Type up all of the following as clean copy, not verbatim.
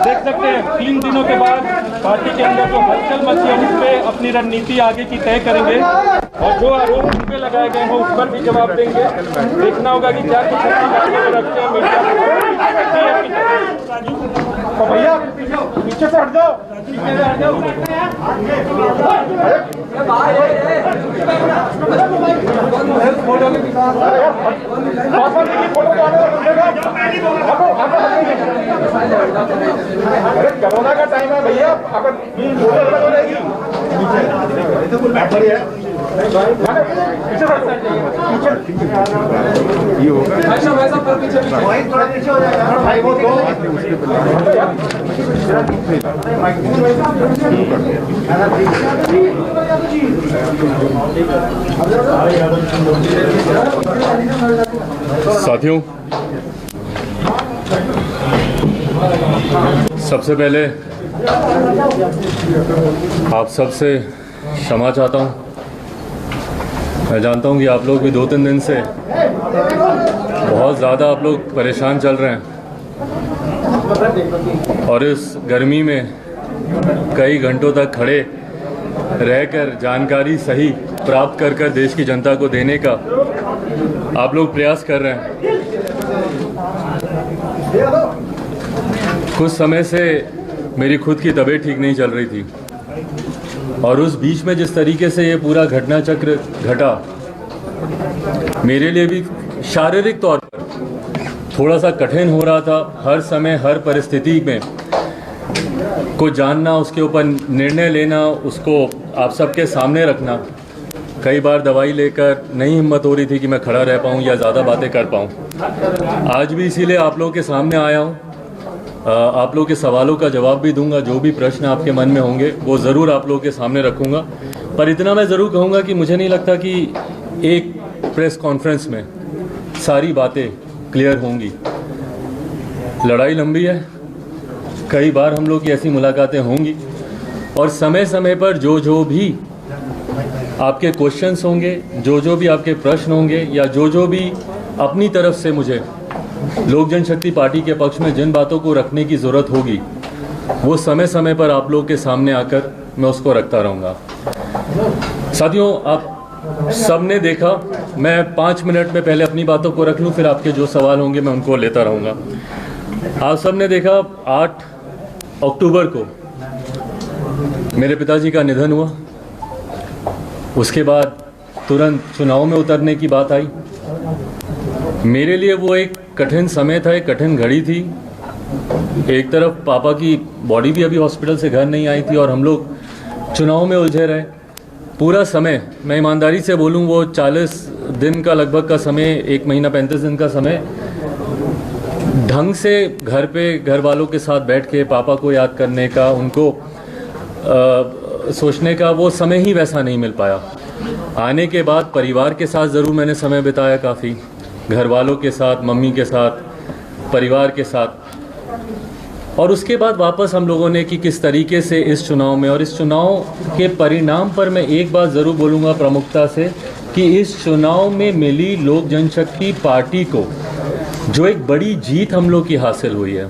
देख सकते हैं 3 दिनों के बाद पार्टी के अंदर जो हलचल मची है उस पर अपनी रणनीति आगे की तय करेंगे और जो आरोप उन पे लगाए गए हैं उस पर भी जवाब देंगे। देखना होगा कि क्या कुछ रखते हैं मीडिया। तो भैया पीछे से हट जाओ, पीछे से हट जाओ। कोरोना का टाइम है भैया, अगर साथियों, सबसे पहले आप सबसे क्षमा चाहता हूं। मैं जानता हूं कि आप लोग भी 2-3 दिन से बहुत ज़्यादा आप लोग परेशान चल रहे हैं और इस गर्मी में कई घंटों तक खड़े रहकर जानकारी सही प्राप्त कर देश की जनता को देने का आप लोग प्रयास कर रहे हैं। कुछ समय से मेरी खुद की तबीयत ठीक नहीं चल रही थी और उस बीच में जिस तरीके से ये पूरा घटना चक्र घटा, मेरे लिए भी शारीरिक तौर पर थोड़ा सा कठिन हो रहा था। हर समय हर परिस्थिति में को जानना, उसके ऊपर निर्णय लेना, उसको आप सबके सामने रखना। कई बार दवाई लेकर नहीं हिम्मत हो रही थी कि मैं खड़ा रह पाऊँ या ज़्यादा बातें कर पाऊँ। आज भी इसीलिए आप लोगों के सामने आया हूँ। आप लोगों के सवालों का जवाब भी दूंगा। जो भी प्रश्न आपके मन में होंगे वो ज़रूर आप लोगों के सामने रखूंगा। पर इतना मैं ज़रूर कहूँगा कि मुझे नहीं लगता कि एक प्रेस कॉन्फ्रेंस में सारी बातें क्लियर होंगी। लड़ाई लंबी है, कई बार हम लोग की ऐसी मुलाकातें होंगी और समय समय पर जो भी आपके क्वेश्चंस होंगे, जो भी आपके प्रश्न होंगे या जो भी अपनी तरफ से मुझे लोक जनशक्ति पार्टी के पक्ष में जिन बातों को रखने की ज़रूरत होगी वो समय समय पर आप लोगों के सामने आकर मैं उसको रखता रहूँगा। साथियों, आप सबने देखा, मैं 5 मिनट में पहले अपनी बातों को रख लूँ, फिर आपके जो सवाल होंगे मैं उनको लेता रहूँगा। आप सबने देखा 8 अक्टूबर को मेरे पिताजी का निधन हुआ। उसके बाद तुरंत चुनाव में उतरने की बात आई। मेरे लिए वो एक कठिन समय था, एक कठिन घड़ी थी। एक तरफ पापा की बॉडी भी अभी हॉस्पिटल से घर नहीं आई थी और हम लोग चुनाव में उलझे रहे। पूरा समय, मैं ईमानदारी से बोलूं, वो 40 दिन का लगभग का समय, 1 महीना 35 दिन का समय ढंग से घर पे घर वालों के साथ बैठ के पापा को याद करने का, उनको सोचने का वो समय ही वैसा नहीं मिल पाया। आने के बाद परिवार के साथ ज़रूर मैंने समय बिताया, काफ़ी घर वालों के साथ, मम्मी के साथ, परिवार के साथ। और उसके बाद वापस हम लोगों ने कि किस तरीके से इस चुनाव में और इस चुनाव के परिणाम पर मैं एक बात ज़रूर बोलूँगा प्रमुखता से कि इस चुनाव में मिली लोक जनशक्ति पार्टी को जो एक बड़ी जीत हम लोग की हासिल हुई है।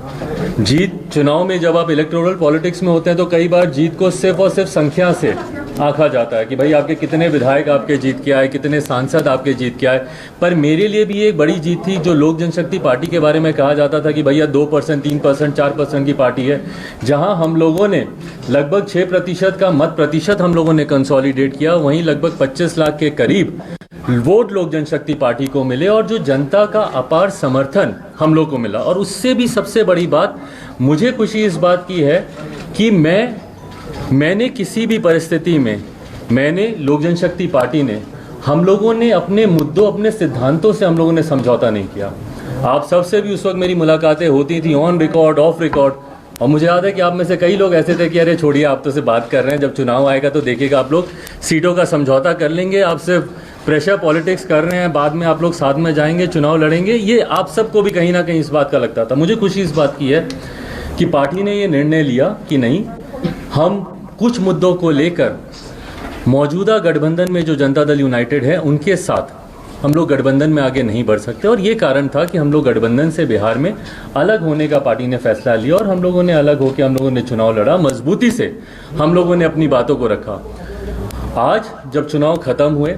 जीत, चुनाव में जब आप इलेक्टोरल पॉलिटिक्स में होते हैं तो कई बार जीत को सिर्फ और सिर्फ संख्या से आंका जाता है कि भाई आपके कितने विधायक आपके जीत के आए, कितने सांसद आपके जीत के आए। पर मेरे लिए भी एक बड़ी जीत थी जो लोक जनशक्ति पार्टी के बारे में कहा जाता था कि भैया 2%, 3%, 4% की पार्टी है, जहां हम लोगों ने लगभग 6% का मत प्रतिशत हम लोगों ने कंसोलिडेट किया। वहीं लगभग 25 लाख के करीब वोट लोक जनशक्ति पार्टी को मिले और जो जनता का अपार समर्थन हम लोग को मिला। और उससे भी सबसे बड़ी बात मुझे खुशी इस बात की है कि मैंने किसी भी परिस्थिति में, मैंने लोक जनशक्ति पार्टी ने, हम लोगों ने अपने मुद्दों, अपने सिद्धांतों से हम लोगों ने समझौता नहीं किया। आप सबसे भी उस वक्त मेरी मुलाकातें होती थी ऑन रिकॉर्ड, ऑफ रिकॉर्ड। और मुझे याद है कि आप में से कई लोग ऐसे थे कि अरे छोड़िए, आप तो से बात कर रहे हैं, जब चुनाव आएगा तो देखिएगा आप लोग सीटों का समझौता कर लेंगे, आप सिर्फ प्रेशर पॉलिटिक्स कर रहे हैं, बाद में आप लोग साथ में जाएंगे, चुनाव लड़ेंगे। ये आप सबको भी कहीं ना कहीं इस बात का लगता था। मुझे खुशी इस बात की है कि पार्टी ने ये निर्णय लिया कि नहीं, हम कुछ मुद्दों को लेकर मौजूदा गठबंधन में जो जनता दल यूनाइटेड है उनके साथ हम लोग गठबंधन में आगे नहीं बढ़ सकते। और ये कारण था कि हम लोग गठबंधन से बिहार में अलग होने का पार्टी ने फैसला लिया और हम लोगों ने अलग होकर हम लोगों ने चुनाव लड़ा, मजबूती से हम लोगों ने अपनी बातों को रखा। आज जब चुनाव खत्म हुए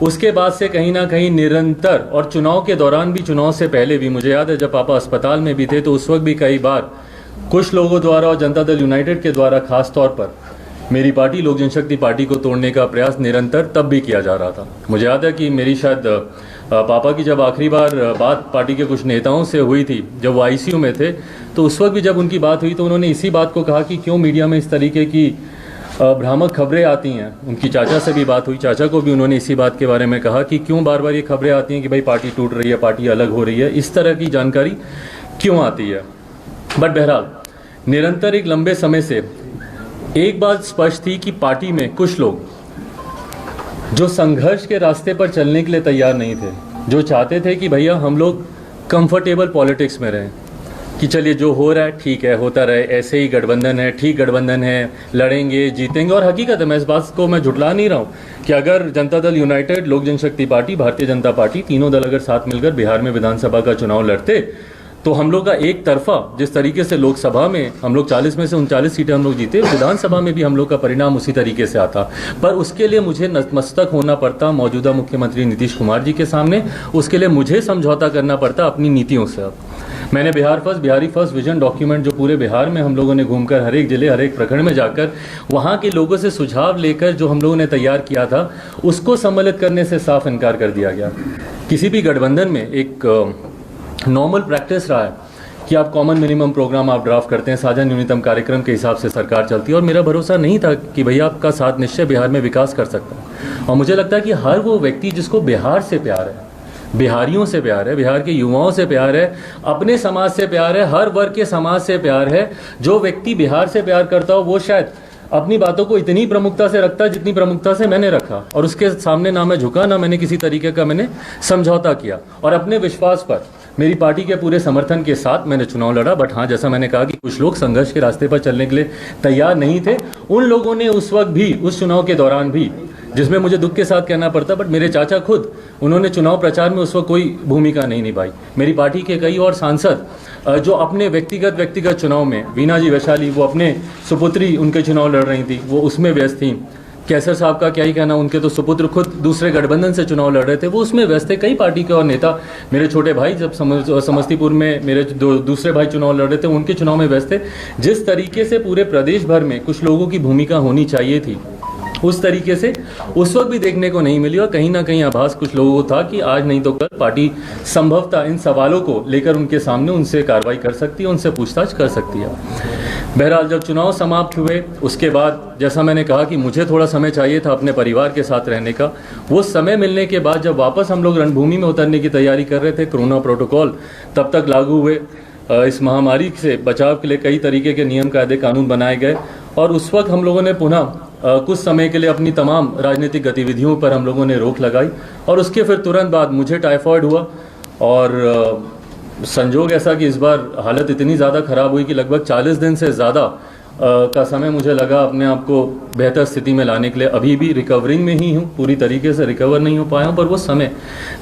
उसके बाद से कहीं ना कहीं निरंतर, और चुनाव के दौरान भी, चुनाव से पहले भी, मुझे याद है जब पापा अस्पताल में भी थे तो उस वक्त भी कई बार कुछ लोगों द्वारा और जनता दल यूनाइटेड के द्वारा खास तौर पर मेरी पार्टी लोक जनशक्ति पार्टी को तोड़ने का प्रयास निरंतर तब भी किया जा रहा था। मुझे याद है कि मेरी शायद पापा की जब आखिरी बार बात पार्टी के कुछ नेताओं से हुई थी जब वो आईसीयू में थे, तो उस वक्त भी जब उनकी बात हुई तो उन्होंने इसी बात को कहा कि क्यों मीडिया में इस तरीके की भ्रामक खबरें आती हैं। उनकी चाचा से भी बात हुई, चाचा को भी उन्होंने इसी बात के बारे में कहा कि क्यों बार बार ये खबरें आती हैं कि भाई पार्टी टूट रही है, पार्टी अलग हो रही है, इस तरह की जानकारी क्यों आती है। बट बहरहाल निरंतर एक लंबे समय से एक बात स्पष्ट थी कि पार्टी में कुछ लोग जो संघर्ष के रास्ते पर चलने के लिए तैयार नहीं थे, जो चाहते थे कि भैया हम लोग कंफर्टेबल पॉलिटिक्स में रहें, कि चलिए जो हो रहा है ठीक है, होता रहे, ऐसे ही गठबंधन है, ठीक गठबंधन है, लड़ेंगे जीतेंगे। और हकीकत है, मैं इस बात को मैं झुठला नहीं रहा हूँ कि अगर जनता दल यूनाइटेड, लोक जनशक्ति पार्टी, भारतीय जनता पार्टी, तीनों दल अगर साथ मिलकर बिहार में विधानसभा का चुनाव लड़ते तो हम लोग का एक तरफा, जिस तरीके से लोकसभा में हम लोग 40 में से 39 सीटें हम लोग जीते, विधानसभा में भी हम लोग का परिणाम उसी तरीके से आता। पर उसके लिए मुझे नतमस्तक होना पड़ता मौजूदा मुख्यमंत्री नीतीश कुमार जी के सामने, उसके लिए मुझे समझौता करना पड़ता अपनी नीतियों से। मैंने बिहारी फर्स्ट विजन डॉक्यूमेंट जो पूरे बिहार में हम लोगों ने घूमकर हर एक जिले, हर एक प्रखंड में जाकर वहाँ के लोगों से सुझाव लेकर जो हम लोगों ने तैयार किया था, उसको सम्मिलित करने से साफ इनकार कर दिया गया। किसी भी गठबंधन में एक नॉर्मल प्रैक्टिस रहा है कि आप कॉमन मिनिमम प्रोग्राम आप ड्राफ्ट करते हैं, साझा न्यूनतम कार्यक्रम के हिसाब से सरकार चलती है। और मेरा भरोसा नहीं था कि भैया आपका साथ निश्चय बिहार में विकास कर सकता है। और मुझे लगता है कि हर वो व्यक्ति जिसको बिहार से प्यार है, बिहारियों से प्यार है, बिहार के युवाओं से प्यार है, अपने समाज से प्यार है, हर वर्ग के समाज से प्यार है, जो व्यक्ति बिहार से प्यार करता हो वो शायद अपनी बातों को इतनी प्रमुखता से रखता है जितनी प्रमुखता से मैंने रखा। और उसके सामने ना मैं झुका, ना मैंने किसी तरीके का मैंने समझौता किया, और अपने विश्वास पर मेरी पार्टी के पूरे समर्थन के साथ मैंने चुनाव लड़ा। बट हाँ, जैसा मैंने कहा कि कुछ लोग संघर्ष के रास्ते पर चलने के लिए तैयार नहीं थे। उन लोगों ने उस वक्त भी, उस चुनाव के दौरान भी, जिसमें मुझे दुख के साथ कहना पड़ता, बट मेरे चाचा खुद, उन्होंने चुनाव प्रचार में उस वक्त कोई भूमिका नहीं निभाई। मेरी पार्टी के कई और सांसद जो अपने व्यक्तिगत चुनाव में, वीना जी वैशाली, वो अपने सुपुत्री उनके चुनाव लड़ रही थी, वो उसमें व्यस्त थी। कैसर साहब का क्या ही कहना, उनके तो सुपुत्र खुद दूसरे गठबंधन से चुनाव लड़ रहे थे, वो उसमें व्यस्त थे। कई पार्टी के और नेता, मेरे छोटे भाई जब समस्तीपुर में मेरे दूसरे भाई चुनाव लड़ रहे थे, उनके चुनाव में व्यस्त थे। जिस तरीके से पूरे प्रदेश भर में कुछ लोगों की भूमिका होनी चाहिए थी, उस तरीके से उस वक्त भी देखने को नहीं मिली। और कहीं ना कहीं आभास कुछ लोगों को था कि आज नहीं तो कल पार्टी संभवतः इन सवालों को लेकर उनके सामने उनसे कार्रवाई कर सकती है, उनसे पूछताछ कर सकती है। बहरहाल जब चुनाव समाप्त हुए उसके बाद, जैसा मैंने कहा कि मुझे थोड़ा समय चाहिए था अपने परिवार के साथ रहने का, वो समय मिलने के बाद जब वापस हम लोग रणभूमि में उतरने की तैयारी कर रहे थे, कोरोना प्रोटोकॉल तब तक लागू हुए, इस महामारी से बचाव के लिए कई तरीके के नियम कायदे कानून बनाए गए। और उस वक्त हम लोगों ने पुनः कुछ समय के लिए अपनी तमाम राजनीतिक गतिविधियों पर हम लोगों ने रोक लगाई। और उसके फिर तुरंत बाद मुझे टाइफाइड हुआ, और संजोग ऐसा कि इस बार हालत इतनी ज़्यादा ख़राब हुई कि लगभग 40 दिन से ज़्यादा का समय मुझे लगा अपने आप को बेहतर स्थिति में लाने के लिए। अभी भी रिकवरिंग में ही हूँ, पूरी तरीके से रिकवर नहीं हो पाया हूँ, पर वो समय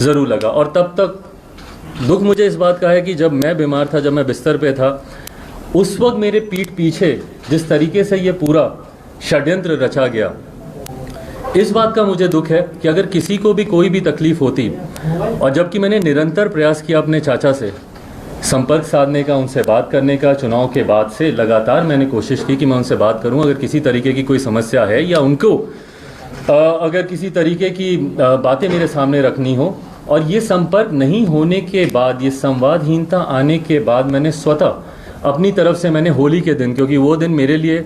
ज़रूर लगा। और तब तक दुख मुझे इस बात का है कि जब मैं बीमार था, जब मैं बिस्तर पे था, उस वक्त मेरे पीठ पीछे जिस तरीके से ये पूरा षड्यंत्र रचा गया, इस बात का मुझे दुख है कि अगर किसी को भी कोई भी तकलीफ होती, और जबकि मैंने निरंतर प्रयास किया अपने चाचा से संपर्क साधने का, उनसे बात करने का, चुनाव के बाद से लगातार मैंने कोशिश की कि मैं उनसे बात करूं, अगर किसी तरीके की कोई समस्या है या उनको अगर किसी तरीके की बातें मेरे सामने रखनी हो। और ये संपर्क नहीं होने के बाद, ये संवादहीनता आने के बाद, मैंने स्वतः अपनी तरफ से मैंने होली के दिन, क्योंकि वो दिन मेरे लिए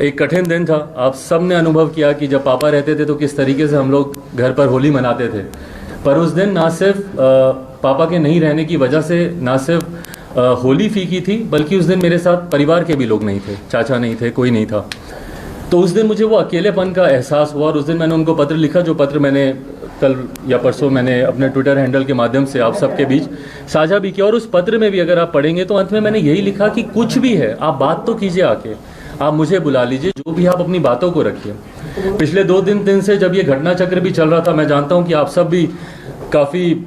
एक कठिन दिन था, आप सब ने अनुभव किया कि जब पापा रहते थे तो किस तरीके से हम लोग घर पर होली मनाते थे, पर उस दिन ना सिर्फ पापा के नहीं रहने की वजह से ना सिर्फ होली फीकी थी, बल्कि उस दिन मेरे साथ परिवार के भी लोग नहीं थे, चाचा नहीं थे, कोई नहीं था। तो उस दिन मुझे वो अकेलेपन का एहसास हुआ, और उस दिन मैंने उनको पत्र लिखा, जो पत्र मैंने कल या परसों मैंने अपने ट्विटर हैंडल के माध्यम से आप सबके बीच साझा भी किया। और उस पत्र में भी अगर आप पढ़ेंगे तो अंत में मैंने यही लिखा कि कुछ भी है आप बात तो कीजिए, आके आप मुझे बुला लीजिए, जो भी आप अपनी बातों को रखिए। पिछले 2 दिन से जब ये घटना चक्र भी चल रहा था, मैं जानता हूं कि आप सब भी काफ़ी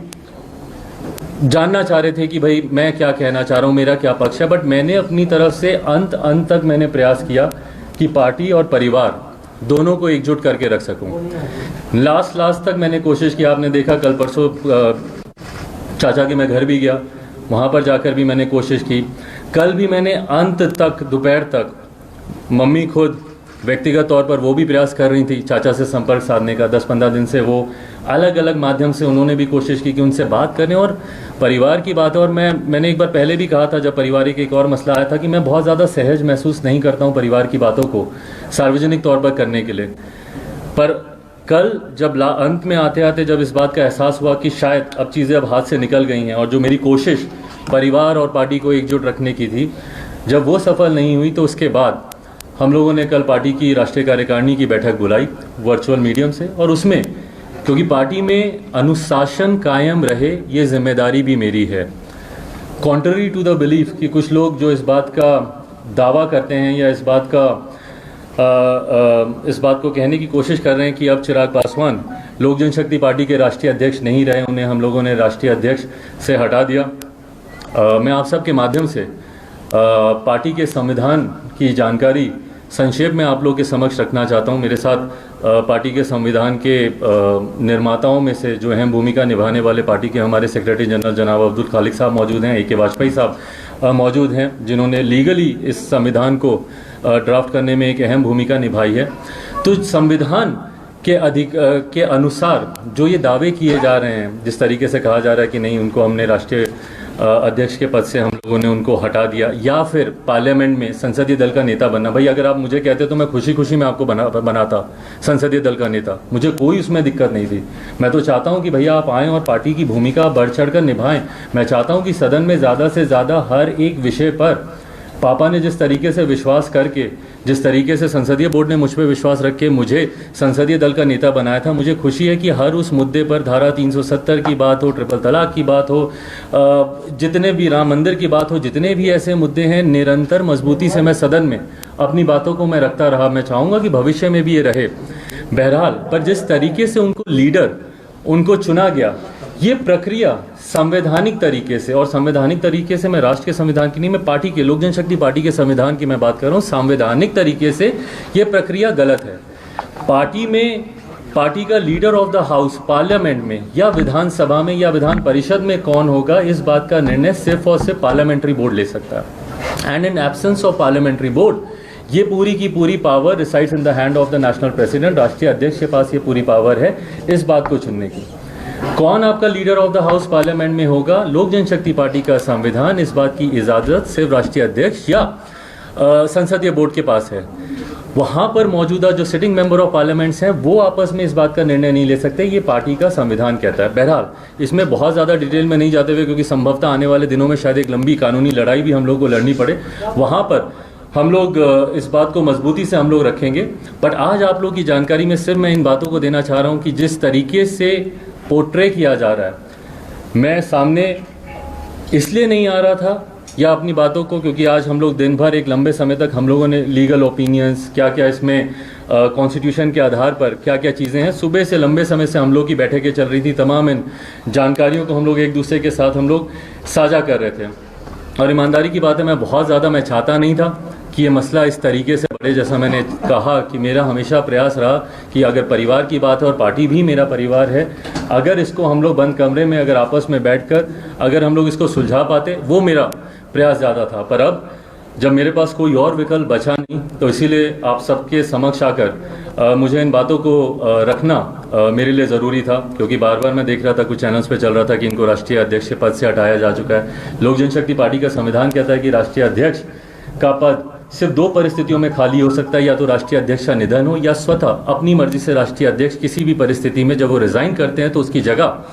जानना चाह रहे थे कि भाई मैं क्या कहना चाह रहा हूँ, मेरा क्या पक्ष है। बट मैंने अपनी तरफ से अंत तक मैंने प्रयास किया कि पार्टी और परिवार दोनों को एकजुट करके रख सकूं। लास्ट तक मैंने कोशिश की। आपने देखा कल परसों चाचा के मैं घर भी गया, वहाँ पर जाकर भी मैंने कोशिश की। कल भी मैंने अंत तक, दोपहर तक, मम्मी खुद व्यक्तिगत तौर पर वो भी प्रयास कर रही थी चाचा से संपर्क साधने का। 10-15 दिन से वो अलग अलग माध्यम से उन्होंने भी कोशिश की कि उनसे बात करें। और परिवार की बात है, और मैंने एक बार पहले भी कहा था जब पारिवारिक एक और मसला आया था कि मैं बहुत ज़्यादा सहज महसूस नहीं करता हूँ परिवार की बातों को सार्वजनिक तौर पर करने के लिए। पर कल जब अंत में आते आते जब इस बात का एहसास हुआ कि शायद अब चीज़ें अब हाथ से निकल गई हैं, और जो मेरी कोशिश परिवार और पार्टी को एकजुट रखने की थी, जब वो सफल नहीं हुई, तो उसके बाद हम लोगों ने कल पार्टी की राष्ट्रीय कार्यकारिणी की बैठक बुलाई वर्चुअल मीडियम से। और उसमें क्योंकि पार्टी में अनुशासन कायम रहे, ये जिम्मेदारी भी मेरी है। कॉन्ट्ररी टू द बिलीफ कि कुछ लोग जो इस बात का दावा करते हैं या इस बात को कहने की कोशिश कर रहे हैं कि अब चिराग पासवान लोक जनशक्ति पार्टी के राष्ट्रीय अध्यक्ष नहीं रहे, उन्हें हम लोगों ने राष्ट्रीय अध्यक्ष से हटा दिया। मैं आप सबके माध्यम से पार्टी के संविधान की जानकारी संक्षेप में आप लोग के समक्ष रखना चाहता हूं। मेरे साथ पार्टी के संविधान के निर्माताओं में से जो अहम भूमिका निभाने वाले पार्टी के हमारे सेक्रेटरी जनरल जनाब अब्दुल खालिक साहब मौजूद हैं, AK वाजपेयी साहब मौजूद हैं, जिन्होंने लीगली इस संविधान को ड्राफ्ट करने में एक अहम भूमिका निभाई है। तो संविधान के अनुसार जो ये दावे किए जा रहे हैं, जिस तरीके से कहा जा रहा है कि नहीं उनको हमने राष्ट्रीय अध्यक्ष के पद से हम लोगों ने उनको हटा दिया, या फिर पार्लियामेंट में संसदीय दल का नेता बनना। भाई अगर आप मुझे कहते तो मैं खुशी खुशी में आपको बनाता संसदीय दल का नेता, मुझे कोई उसमें दिक्कत नहीं थी। मैं तो चाहता हूं कि भैया आप आएँ और पार्टी की भूमिका बढ़ चढ़ कर निभाएं। मैं चाहता हूं कि सदन में ज़्यादा से ज़्यादा हर एक विषय पर पापा ने जिस तरीके से विश्वास करके, जिस तरीके से संसदीय बोर्ड ने मुझ पर विश्वास रख के मुझे संसदीय दल का नेता बनाया था, मुझे खुशी है कि हर उस मुद्दे पर धारा 370 की बात हो, ट्रिपल तलाक की बात हो, जितने भी राम मंदिर की बात हो, जितने भी ऐसे मुद्दे हैं, निरंतर मजबूती से मैं सदन में अपनी बातों को मैं रखता रहा। मैं चाहूँगा कि भविष्य में भी ये रहे। बहरहाल, पर जिस तरीके से उनको चुना गया, ये प्रक्रिया संवैधानिक तरीके से, और संवैधानिक तरीके से मैं राष्ट्र के संविधान की नहीं, मैं पार्टी के, लोक जनशक्ति पार्टी के संविधान की मैं बात कर रहा हूँ। संवैधानिक तरीके से ये प्रक्रिया गलत है। पार्टी का leader of the house parliament में या विधानसभा में या विधान परिषद में कौन होगा, इस बात का निर्णय सिर्फ और सिर्फ पार्लियामेंट्री बोर्ड ले सकता है। And in absence of parliamentary board, ये पूरी की पूरी power resides in the hand of the national president. राष्ट्रीय अध्यक्ष के पास ये पूरी पावर है इस बात को चुनने की। कौन आपका leader of the house parliament में होगा, लोक जनशक्ति पार्टी का संविधान इस बात की इजाज़त सिर्फ राष्ट्रीय अध्यक्ष या संसदीय बोर्ड के पास है। वहाँ पर मौजूदा जो सिटिंग मेंबर ऑफ पार्लियामेंट्स हैं, वो आपस में इस बात का निर्णय नहीं ले सकते, ये पार्टी का संविधान कहता है। बहरहाल, इसमें बहुत ज़्यादा डिटेल में नहीं जाते हुए, क्योंकि संभवतः आने वाले दिनों में शायद एक लंबी कानूनी लड़ाई भी हम लोग को लड़नी पड़े, वहाँ पर हम लोग इस बात को मजबूती से हम लोग रखेंगे। बट आज आप लोग की जानकारी में सिर्फ मैं इन बातों को देना चाह रहा हूँ कि जिस तरीके से पोर्ट्रे किया जा रहा है, मैं सामने इसलिए नहीं आ रहा था या अपनी बातों को, क्योंकि आज हम लोग दिन भर एक लंबे समय तक हम लोगों ने लीगल ओपिनियंस, क्या क्या इसमें कॉन्स्टिट्यूशन के आधार पर क्या क्या चीज़ें हैं, सुबह से लंबे समय से हम लोग की बैठकें चल रही थी, तमाम इन जानकारियों को हम लोग एक दूसरे के साथ हम लोग साझा कर रहे थे। और ईमानदारी की बात है, मैं चाहता नहीं था कि ये मसला इस तरीके से बढ़े। जैसा मैंने कहा कि मेरा हमेशा प्रयास रहा कि अगर परिवार की बात है, और पार्टी भी मेरा परिवार है, अगर इसको हम लोग बंद कमरे में अगर आपस में बैठकर अगर हम लोग इसको सुलझा पाते, वो मेरा प्रयास ज़्यादा था। पर अब जब मेरे पास कोई और विकल्प बचा नहीं, तो इसीलिए आप सबके समक्ष आकर मुझे इन बातों को रखना मेरे लिए ज़रूरी था, क्योंकि बार बार मैं देख रहा था, कुछ चैनल्स पे चल रहा था कि इनको राष्ट्रीय अध्यक्ष के पद से हटाया जा चुका है। लोक जनशक्ति पार्टी का संविधान कहता है कि राष्ट्रीय अध्यक्ष का पद सिर्फ 2 परिस्थितियों में खाली हो सकता है, या तो राष्ट्रीय अध्यक्ष का निधन हो, या स्वतः अपनी मर्जी से राष्ट्रीय अध्यक्ष किसी भी परिस्थिति में जब वो रिजाइन करते हैं तो उसकी जगह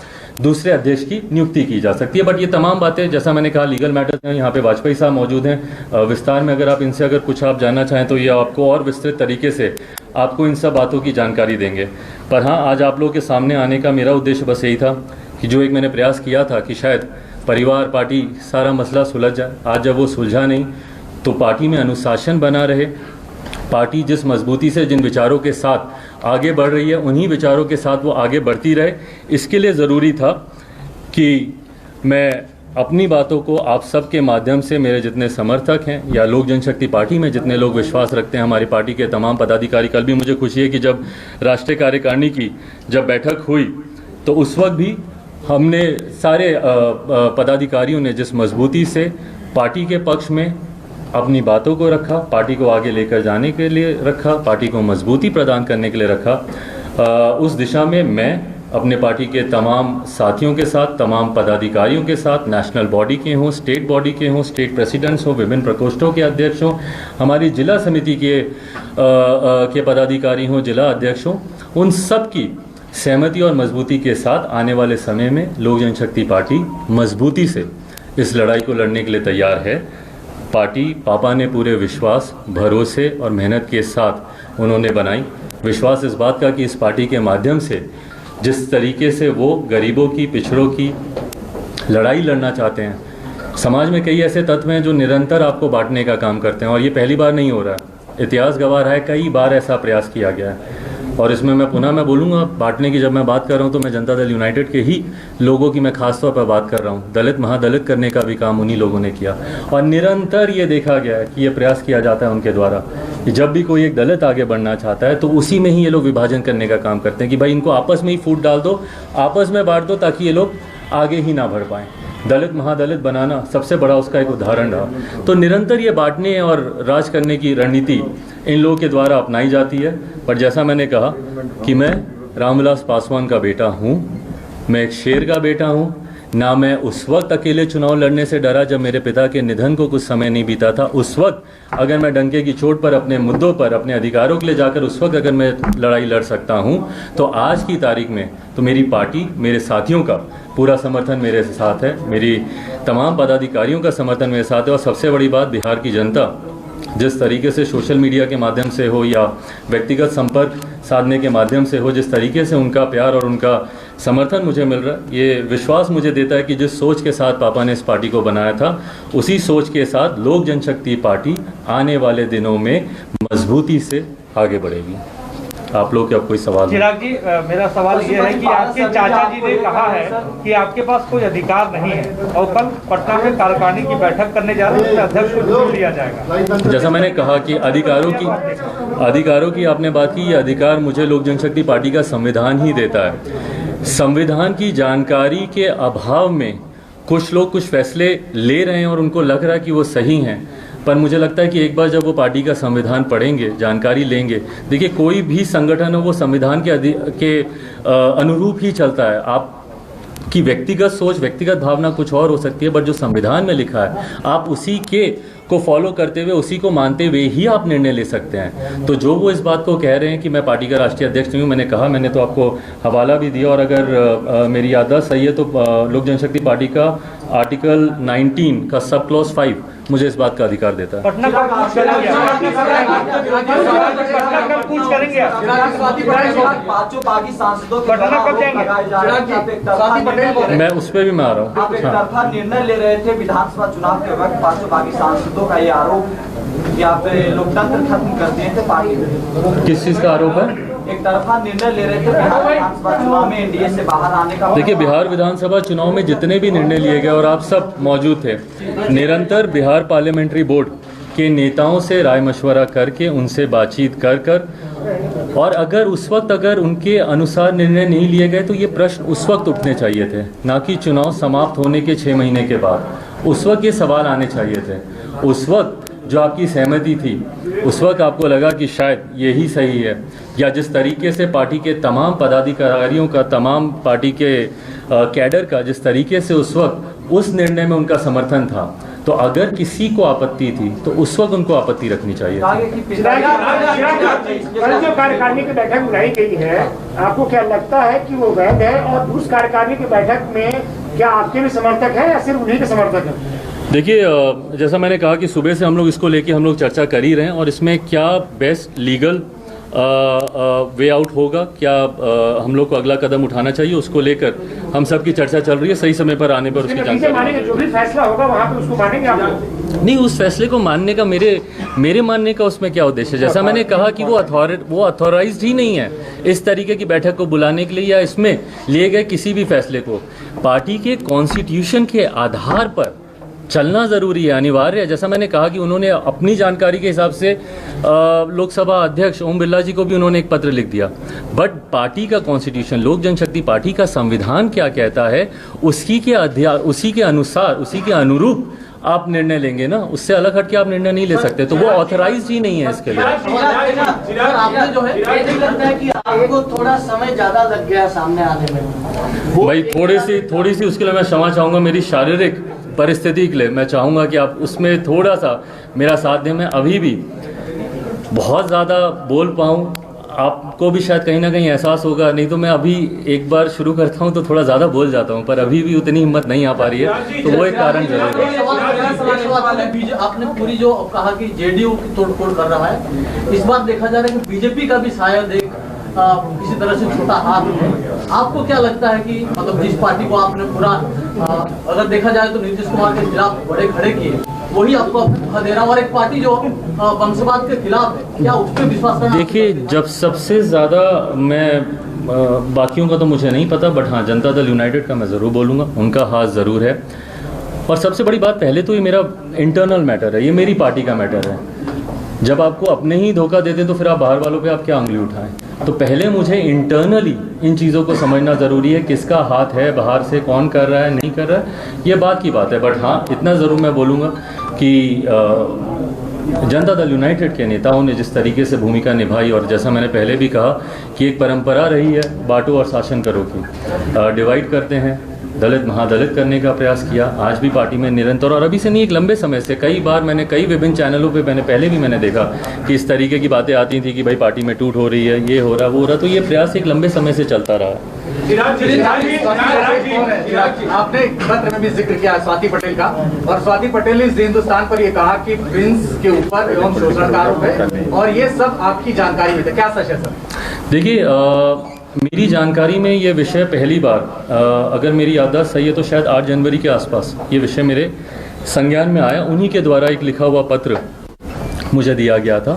दूसरे अध्यक्ष की नियुक्ति की जा सकती है। बट ये तमाम बातें, जैसा मैंने कहा, लीगल मैटर्स हैं। यहाँ पे वाजपेयी साहब मौजूद हैं, विस्तार में अगर आप इनसे अगर कुछ आप जानना चाहें तो ये आपको और विस्तृत तरीके से आपको इन सब बातों की जानकारी देंगे। पर हाँ, आज आप लोगों के सामने आने का मेरा उद्देश्य बस यही था कि जो एक मैंने प्रयास किया था कि शायद परिवार, पार्टी, सारा मसला सुलझ जाए। आज जब वो सुलझा नहीं, तो पार्टी में अनुशासन बना रहे। पार्टी जिस मजबूती से, जिन विचारों के साथ आगे बढ़ रही है, उन्हीं विचारों के साथ वो आगे बढ़ती रहे। इसके लिए ज़रूरी था कि मैं अपनी बातों को आप सब के माध्यम से, मेरे जितने समर्थक हैं या लोक जनशक्ति पार्टी में जितने लोग विश्वास रखते हैं, हमारी पार्टी के तमाम पदाधिकारी, कल भी मुझे खुशी है कि जब राष्ट्रीय कार्यकारिणी की जब बैठक हुई तो उस वक्त भी हमने सारे पदाधिकारियों ने जिस मजबूती से पार्टी के पक्ष में अपनी बातों को रखा, पार्टी को आगे लेकर जाने के लिए रखा, पार्टी को मजबूती प्रदान करने के लिए रखा, उस दिशा में मैं अपने पार्टी के तमाम साथियों के साथ, तमाम पदाधिकारियों के साथ, नेशनल बॉडी के हों, स्टेट बॉडी के हों, स्टेट प्रेसिडेंट्स हों, विभिन्न प्रकोष्ठों के अध्यक्ष हों, हमारी जिला समिति के पदाधिकारी हों, जिला अध्यक्ष हों, उन सब की सहमति और मजबूती के साथ आने वाले समय में लोक जनशक्ति पार्टी मजबूती से इस लड़ाई को लड़ने के लिए तैयार है। पार्टी पापा ने पूरे विश्वास, भरोसे और मेहनत के साथ उन्होंने बनाई। विश्वास इस बात का कि इस पार्टी के माध्यम से जिस तरीके से वो गरीबों की, पिछड़ों की लड़ाई लड़ना चाहते हैं, समाज में कई ऐसे तत्व हैं जो निरंतर आपको बांटने का काम करते हैं और ये पहली बार नहीं हो रहा है। इतिहास गवाह रहा है, कई बार ऐसा प्रयास किया गया है और इसमें मैं बोलूँगा बांटने की जब मैं बात कर रहा हूँ तो मैं जनता दल यूनाइटेड के ही लोगों की मैं खास तौर पर बात कर रहा हूँ। दलित महादलित करने का भी काम उन्हीं लोगों ने किया और निरंतर ये देखा गया है कि ये प्रयास किया जाता है उनके द्वारा कि जब भी कोई एक दलित आगे बढ़ना चाहता है तो उसी में ही ये लोग विभाजन करने का काम करते हैं कि भाई इनको आपस में ही फूट डाल दो, आपस में बांट दो ताकि ये लोग आगे ही ना बढ़ पाएँ। दलित महादलित बनाना सबसे बड़ा उसका एक उदाहरण रहा। तो निरंतर ये बांटने और राज करने की रणनीति इन लोगों के द्वारा अपनाई जाती है। पर जैसा मैंने कहा कि मैं रामविलास पासवान का बेटा हूँ, मैं एक शेर का बेटा हूँ। ना मैं उस वक्त अकेले चुनाव लड़ने से डरा जब मेरे पिता के निधन को कुछ समय नहीं बीता था। उस वक्त अगर मैं डंके की चोट पर अपने मुद्दों पर, अपने अधिकारों के लिए जाकर उस वक्त अगर मैं लड़ाई लड़ सकता हूँ तो आज की तारीख में तो मेरी पार्टी, मेरे साथियों का पूरा समर्थन मेरे साथ है, मेरी तमाम पदाधिकारियों का समर्थन मेरे साथ है। और सबसे बड़ी बात, बिहार की जनता जिस तरीके से सोशल मीडिया के माध्यम से हो या व्यक्तिगत संपर्क साधने के माध्यम से हो, जिस तरीके से उनका प्यार और उनका समर्थन मुझे मिल रहा है, ये विश्वास मुझे देता है कि जिस सोच के साथ पापा ने इस पार्टी को बनाया था उसी सोच के साथ लोक जनशक्ति पार्टी आने वाले दिनों में मजबूती से आगे बढ़ेगी। आप लोग के अब कोई सवाल? चिराग जी, मेरा सवाल ये है कि आपके चाचा जी ने कहा है कि आपके पास कोई अधिकार नहीं है और कल पटना में कार्यकारिणी की बैठक करने जा रहे हैं, उसमें अध्यक्ष को चुन लिया जाएगा। जैसा मैंने कहा कि अधिकारों की आपने बात की, ये अधिकार मुझे लोक जनशक्ति पार्टी का संविधान ही देता है। संविधान की जानकारी के अभाव में कुछ लोग कुछ फैसले ले रहे हैं और उनको लग रहा है कि वो सही हैं, पर मुझे लगता है कि एक बार जब वो पार्टी का संविधान पढ़ेंगे, जानकारी लेंगे, देखिए कोई भी संगठन हो वो संविधान के अनुरूप ही चलता है। आप की व्यक्तिगत सोच, व्यक्तिगत भावना कुछ और हो सकती है, बट जो संविधान में लिखा है आप उसी को फॉलो करते हुए, उसी को मानते हुए ही आप निर्णय ले सकते हैं। तो जो वो इस बात को कह रहे हैं कि मैं पार्टी का राष्ट्रीय अध्यक्ष नहीं हूँ, मैंने कहा, मैंने तो आपको हवाला भी दिया और अगर मेरी याददाश्त सही है तो लोक जनशक्ति पार्टी का आर्टिकल 19 का सब क्लॉज 5 मुझे इस बात का अधिकार देता है। पटना कब पूछ करेंगे? पांचों बागी सांसदों पटना कब जाएंगे? मैं उस पर भी मैं आ रहा हूँ। आप एक तरफा निर्णय ले रहे थे विधानसभा चुनाव के वक्त, पांचों बागी सांसदों का ये आरोप कि आप लोकतंत्र खत्म कर दिए थे पार्टी। किस चीज़ का आरोप है? एक तरफा निर्णय ले रहे थे बिहार विधानसभा चुनाव में एनडीए से बाहर आने का। देखिए, बिहार विधानसभा चुनाव में जितने भी निर्णय लिए गए और आप सब मौजूद थे, निरंतर बिहार पार्लियामेंट्री बोर्ड के नेताओं से राय मशवरा करके, उनसे बातचीत कर और अगर उस वक्त अगर उनके अनुसार निर्णय नहीं लिए गए तो ये प्रश्न उस वक्त उठने चाहिए थे, ना कि चुनाव समाप्त होने के 6 महीने के बाद। उस वक्त ये सवाल आने चाहिए थे। उस वक्त जो आपकी सहमति थी, उस वक्त आपको लगा कि शायद यही सही है, या जिस तरीके से पार्टी के तमाम पदाधिकारियों का, तमाम पार्टी के कैडर का जिस तरीके से उस वक्त उस निर्णय में उनका समर्थन था, तो अगर किसी को आपत्ति थी तो उस वक्त उनको आपत्ति रखनी चाहिए थी। जो कार्यकारिणी की बैठक बुलाई गई है, आपको क्या लगता है कि वो वैध है? और उस कार्यकारिणी की बैठक में क्या आपके भी समर्थक है या सिर्फ उन्हीं के समर्थक है? देखिए, जैसा मैंने कहा कि सुबह से हम लोग इसको लेके हम लोग चर्चा कर ही रहे हैं और इसमें क्या बेस्ट लीगल वे आउट होगा, क्या हम लोग को अगला कदम उठाना चाहिए, उसको लेकर हम सब की चर्चा चल रही है। सही समय पर आने पर उसकी जानकारी जो भी फैसला होगा वहाँ पे उसको मानेंगे आप लोग? नहीं, उस फैसले को मानने का मेरे मानने का उसमें क्या उद्देश्य है? जैसा मैंने कहा कि वो अथॉराइज्ड ही नहीं है इस तरीके की बैठक को बुलाने के लिए या इसमें लिए गए किसी भी फैसले को। पार्टी के कॉन्स्टिट्यूशन के आधार पर चलना ज़रूरी है, अनिवार्य है। जैसा मैंने कहा कि उन्होंने अपनी जानकारी के हिसाब से लोकसभा अध्यक्ष ओम बिरला जी को भी उन्होंने एक पत्र लिख दिया, बट पार्टी का कॉन्स्टिट्यूशन, लोक जनशक्ति पार्टी का संविधान क्या कहता है उसी के अनुसार, उसी के अनुरूप आप निर्णय लेंगे ना, उससे अलग हट के आप निर्णय नहीं ले सकते। तो वो ऑथराइज ही नहीं है इसके लिए। आपने जो है नहीं लगता है कि आपको थोड़ा समय ज्यादा लग गया सामने आने में? भाई थोड़ी सी उसके लिए मैं क्षमा चाहूँगा, मेरी शारीरिक परिस्थिति के लिए मैं चाहूँगा कि आप उसमें थोड़ा सा मेरा साथ दें। मैं अभी भी बहुत ज़्यादा बोल पाऊँ, आपको भी शायद कहीं ना कहीं एहसास होगा, नहीं तो मैं अभी एक बार शुरू करता हूँ तो थोड़ा ज़्यादा बोल जाता हूँ, पर अभी भी उतनी हिम्मत नहीं आ पा रही है, तो वो एक कारण जरूर है। आपने पूरी जो कहा कि जेडीयू की तोड़फोड़ कर रहा है, इस बार देखा जा रहा है कि बीजेपी का भी शायद एक किसी तरह से छोटा हाथ है। आपको क्या लगता है कि मतलब जिस पार्टी को आपने पूरा अगर देखा जाए तो नीतीश कुमार के खिलाफ बड़े खड़े किए, वही आपको दे रहा, और एक पार्टी जो वंशवाद के खिलाफ है, क्या उस पर विश्वास करना? देखिए, जब सबसे ज़्यादा मैं बाकियों का तो मुझे नहीं पता, बट हाँ, जनता दल यूनाइटेड का मैं ज़रूर बोलूँगा, उनका हाथ ज़रूर है। और सबसे बड़ी बात, पहले तो ये मेरा इंटरनल मैटर है, ये मेरी पार्टी का मैटर है। जब आपको अपने ही धोखा देते तो फिर आप बाहर वालों पे आप क्या उंगली उठाएं? तो पहले मुझे इंटरनली इन चीज़ों को समझना ज़रूरी है, किसका हाथ है, बाहर से कौन कर रहा है, नहीं कर रहा है, ये बात की बात है। बट हाँ, इतना ज़रूर मैं बोलूँगा कि जनता दल यूनाइटेड के नेताओं ने जिस तरीके से भूमिका निभाई, और जैसा मैंने पहले भी कहा कि एक परंपरा रही है बांटो और शासन करो की, डिवाइड करते हैं, दलित महादलित करने का प्रयास किया, आज भी पार्टी में निरंतर, और अभी से नहीं, एक लंबे समय से कई बार मैंने कई विभिन्न चैनलों पे पहले भी मैंने देखा कि इस तरीके की बातें आती थी कि भाई पार्टी में टूट हो रही है, ये हो रहा वो हो रहा, तो ये प्रयास एक लंबे समय से चलता रहा है। आपने पत्र में भी जिक्र किया स्वाति पटेल का, और स्वाति पटेल ने इस हिंदुस्तान पर यह कहा कि प्रिंस के ऊपर एवं शोषण का आरोप है, और ये सब आपकी जानकारी में था, क्या सच है सर? देखिए, मेरी जानकारी में ये विषय पहली बार, अगर मेरी याददाश्त सही है तो शायद 8 जनवरी के आसपास ये विषय मेरे संज्ञान में आया। उन्हीं के द्वारा एक लिखा हुआ पत्र मुझे दिया गया था,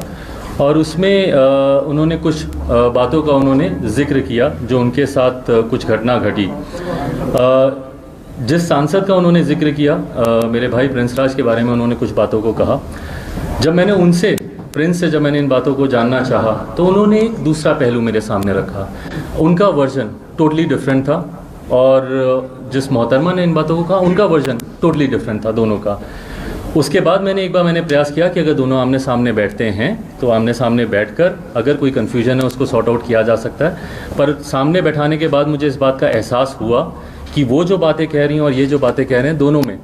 और उसमें उन्होंने कुछ बातों का उन्होंने जिक्र किया जो उनके साथ कुछ घटना घटी। जिस सांसद का उन्होंने जिक्र किया, मेरे भाई प्रिंस राज के बारे में उन्होंने कुछ बातों को कहा। जब मैंने उनसे, प्रिंस से जब मैंने इन बातों को जानना चाहा, तो उन्होंने एक दूसरा पहलू मेरे सामने रखा। उनका वर्जन टोटली डिफरेंट था, और जिस मोहतरमा ने इन बातों को कहा, उनका वर्जन टोटली डिफरेंट था दोनों का। उसके बाद मैंने प्रयास किया कि अगर दोनों आमने सामने बैठते हैं तो आमने सामने बैठकर अगर कोई कन्फ्यूजन है उसको सॉर्ट आउट किया जा सकता है। पर सामने बैठाने के बाद मुझे इस बात का एहसास हुआ कि वो जो बातें कह रही हैं और ये जो बातें कह रहे हैं, दोनों में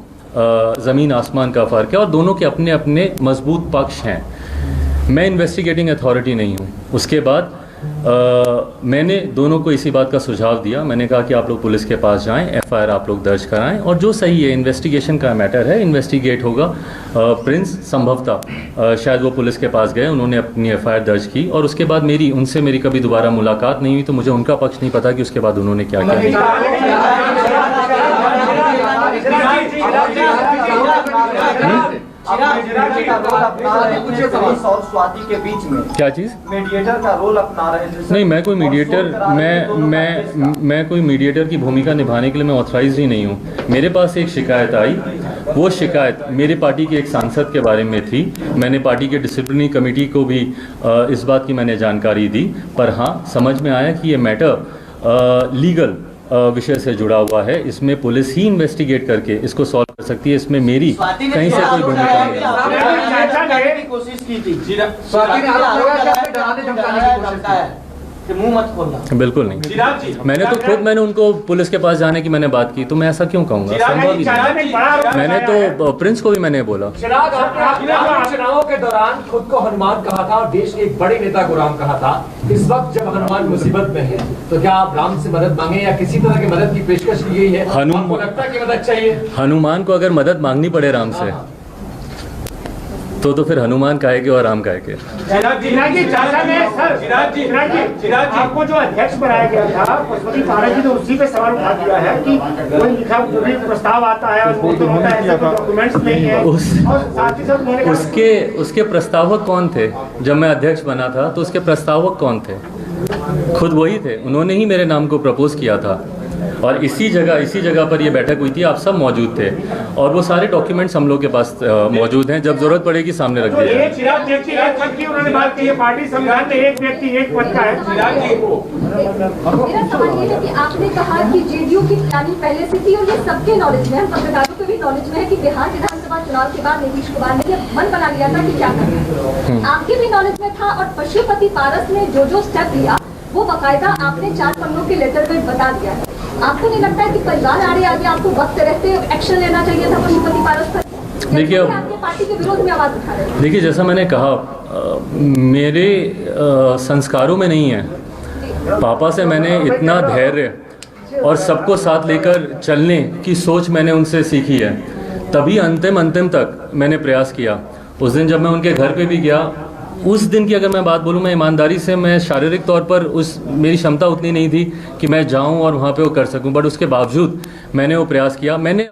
ज़मीन आसमान का फ़र्क है, और दोनों के अपने अपने मजबूत पक्ष हैं। मैं इन्वेस्टिगेटिंग अथॉरिटी नहीं हूँ। उसके बाद मैंने दोनों को इसी बात का सुझाव दिया। मैंने कहा कि आप लोग पुलिस के पास जाएं, एफआईआर आप लोग दर्ज कराएं, और जो सही है, इन्वेस्टिगेशन का मैटर है, इन्वेस्टिगेट होगा। प्रिंस संभवतः शायद वो पुलिस के पास गए, उन्होंने अपनी एफआईआर दर्ज की, और उसके बाद उनसे मेरी कभी दोबारा मुलाकात नहीं हुई, तो मुझे उनका पक्ष नहीं पता कि उसके बाद उन्होंने क्या किया। और स्वाति के बीच में क्या चीज़? मीडिएटर का रोल अपना रहे थे। नहीं, मैं कोई मीडिएटर, मैं कोई मीडिएटर की भूमिका निभाने के लिए मैं ऑथराइज ही नहीं हूँ। मेरे पास एक शिकायत आई, वो शिकायत मेरे पार्टी के एक सांसद के बारे में थी। मैंने पार्टी के डिसिप्लिनरी कमेटी को भी इस बात की मैंने जानकारी दी, पर हाँ, समझ में आया कि ये मैटर लीगल विषय से जुड़ा हुआ है। इसमें पुलिस ही इन्वेस्टिगेट करके इसको सॉल्व कर सकती है। इसमें मेरी कहीं से कोई भूमिका नहीं है। कोशिश की थी, स्वाति ने आरोप लगाया कि डराने धमकाने की कोशिश की कि मुंह मत खोलना। बिल्कुल नहीं। मैंने तो खुद उनको पुलिस के पास जाने की मैंने बात की, तो मैं ऐसा क्यों कहूँगा? संभव ही नहीं। मैंने तो प्रिंस को भी मैंने बोला। चिराग, आपने चुनावों के दौरान खुद को हनुमान कहा था और देश के एक बड़े नेता को राम कहा था। इस वक्त जब हनुमान मुसीबत में है, तो क्या आप राम से मदद मांगे या किसी तरह की मदद की पेशकश की गई है? आपको लगता है कि मदद चाहिए? हनुमान को अगर मदद मांगनी पड़े राम से, तो फिर हनुमान काहे के और राम काहे के। चिराग जी चाचा ने सर चिराग जी आपको जो अध्यक्ष बनाया गया था पशुपति पारस जी ने उसी पे सवाल उठा दिया है कि कोई लिखा जो भी प्रस्ताव आता है और वो तो होता है ऐसे डॉक्यूमेंट्स नहीं है और साथ ही साथ मैंने कहा उसके प्रस्तावक कौन थे? जब मैं अध्यक्ष बना था तो उसके प्रस्तावक कौन थे? खुद वही थे, उन्होंने ही मेरे नाम को प्रपोज किया था और इसी जगह पर ये बैठक हुई थी, आप सब मौजूद थे और वो सारे डॉक्यूमेंट्स हम लोग के पास मौजूद हैं, जब जरूरत पड़ेगी सामने रख दिया एक चिराग व्यक्ति एक पद की उन्होंने बात की है, पार्टी संविधान में एक व्यक्ति एक पद का है। चिराग जी मेरा सवाल ये है कि आपने कहा कि जेडीयू की प्लानिंग पहले से थी और ये सबके नॉलेज में है, पत्रकारों को भी नॉलेज में है कि बिहार विधानसभा चुनाव के बाद नीतीश कुमार ने ये मन बना लिया था कि क्या करना है, आपके भी नॉलेज में था और पशुपति पारस ने जो स्टेप लिया वो बाकायदा आपने 4 पन्नों के लेटर में बता दिया है। आपको नहीं लगता है कि परिवार आगे आपको वक्त रहते एक्शन लेना चाहिए था पशुपति पारस पर? देखिए आपके पार्टी के विरोध में आवाज उठा रहे हैं। देखिए, जैसा मैंने कहा मेरे संस्कारों में नहीं है। पापा से मैंने इतना धैर्य और सबको साथ लेकर चलने की सोच मैंने उनसे सीखी है, तभी अंतिम तक मैंने प्रयास किया। उस दिन जब मैं उनके घर पे भी गया, उस दिन की अगर मैं बात बोलूँ, मैं ईमानदारी से, मैं शारीरिक तौर पर मेरी क्षमता उतनी नहीं थी कि मैं जाऊं और वहाँ पे वो कर सकूं, बट उसके बावजूद मैंने वो प्रयास किया। मैंने